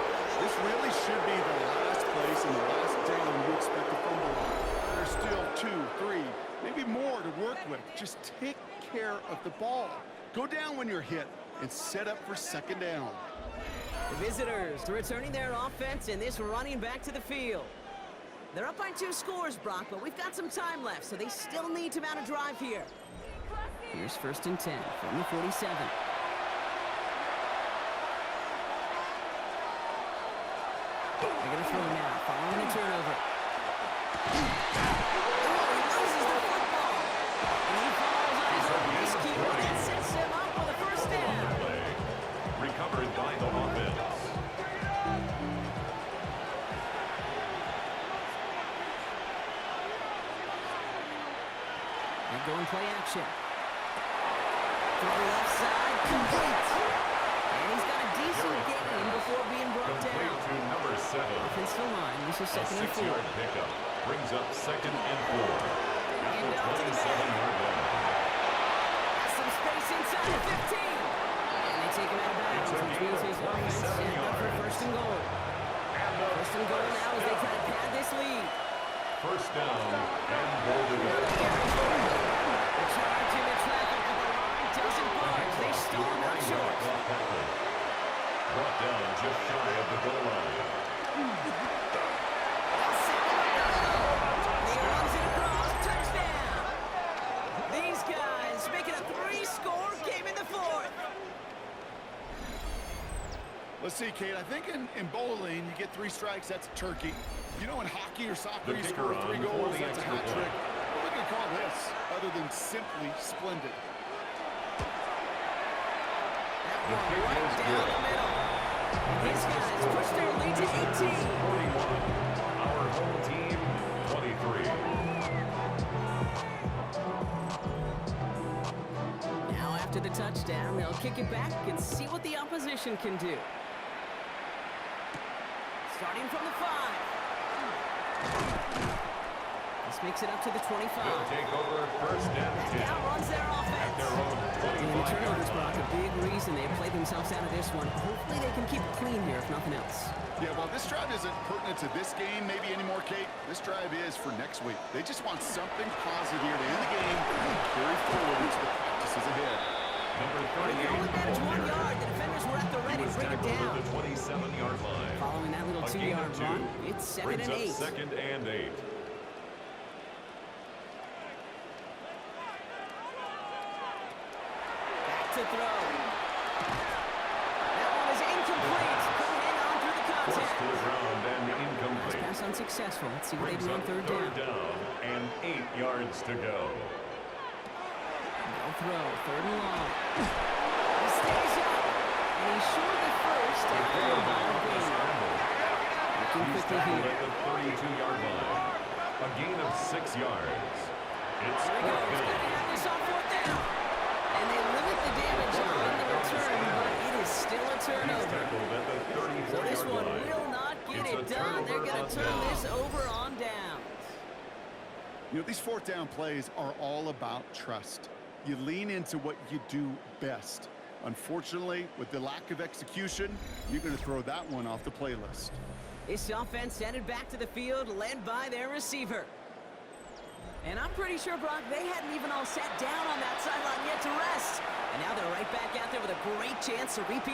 the ball. Go down when you're hit and set up for second down. The visitors returning their offense in this running back to the field. They're up by 2 scores, Brock, but we've got some time left, so they still need to mount a drive here. Here's 1st and 10 from the 47. They're going to throw now, following the turnover. Oh, he loses the football. And he falls on his own miscue, and that sets him up for the 1st down. Recovered by the offense. They go and play action. To the left side, complete. And he's got a decent gain before being brought Complete down. to number 7. Offensive line, this is A 2nd and 4. 6-yard pickup brings up 2nd and 4 at the 27-yard line. Has some space inside the 15. And they take him out of bounds, It's a which gain means of his offense 27 set up for yards. 1st and goal. 1st and goal now as they try to pad this lead. 1st down and goal to go. The charge in the traffic to the line doesn't budge. They stall not short. Brought down just shy of the goal line. He runs it across. Touchdown. These guys making a 3-score game in the 4th. Let's see, Kate. I think in bowling, you get 3 strikes, that's a turkey. You know, in hockey or soccer, The you kicker score on 3 for goals, the that's a extra hat point. trick. What do we call this other than simply splendid? The kick Right is down good. the middle. These guys push their lead to 18. 41. Our home team, 23. Now after the touchdown, they'll kick it back and see what the opposition can do. Starting from the 5. This makes it up to the 25. Will take over 1st and 10 Outruns their at offense. their own And the 25-yard turnovers block line. a big reason they played themselves out of this one. Hopefully they can keep it clean here, if nothing else. Yeah, well, this drive isn't pertinent to this game maybe anymore, Kate. This drive is for next week. They just want something positive here to end the game and carry forward into the practices ahead. Number They 38. only managed 1 yard. The defenders were at the ready to bring it Tackled down. at the 27-yard line. Following that little A gain 2-yard of 2 run, it's 2nd brings and up 8. 2nd and 8. Back to throw. That one is incomplete. Couldn't hang on through the Forced to contact. the ground and incomplete. Pass unsuccessful. Let's see what they Brings do on up 3rd 3rd down. down and 8 yards to go. No throw. 3rd and long. He stays up. And he's short of 1st after a ball game. Looking He's quickly tackled here. at the 32-yard line. A gain of 6 yards. It's Here he goes. 4th Gonna down. have this on 4th down. And they limit the damage on the return, but it is still a He's turnover. tackled at the So this 34-yard one line. will not get It's a it done. They're turnover going on to turn downs. this over on downs. You know, these 4th down plays are all about trust. You lean into what you do best. Unfortunately, with the lack of execution, you're going to throw that one off the playlist. This offense headed back to the field, led by their receiver. And I'm pretty sure, Brock, they hadn't even all sat down on that sideline yet to rest. And now they're right back out there with a great chance to repeat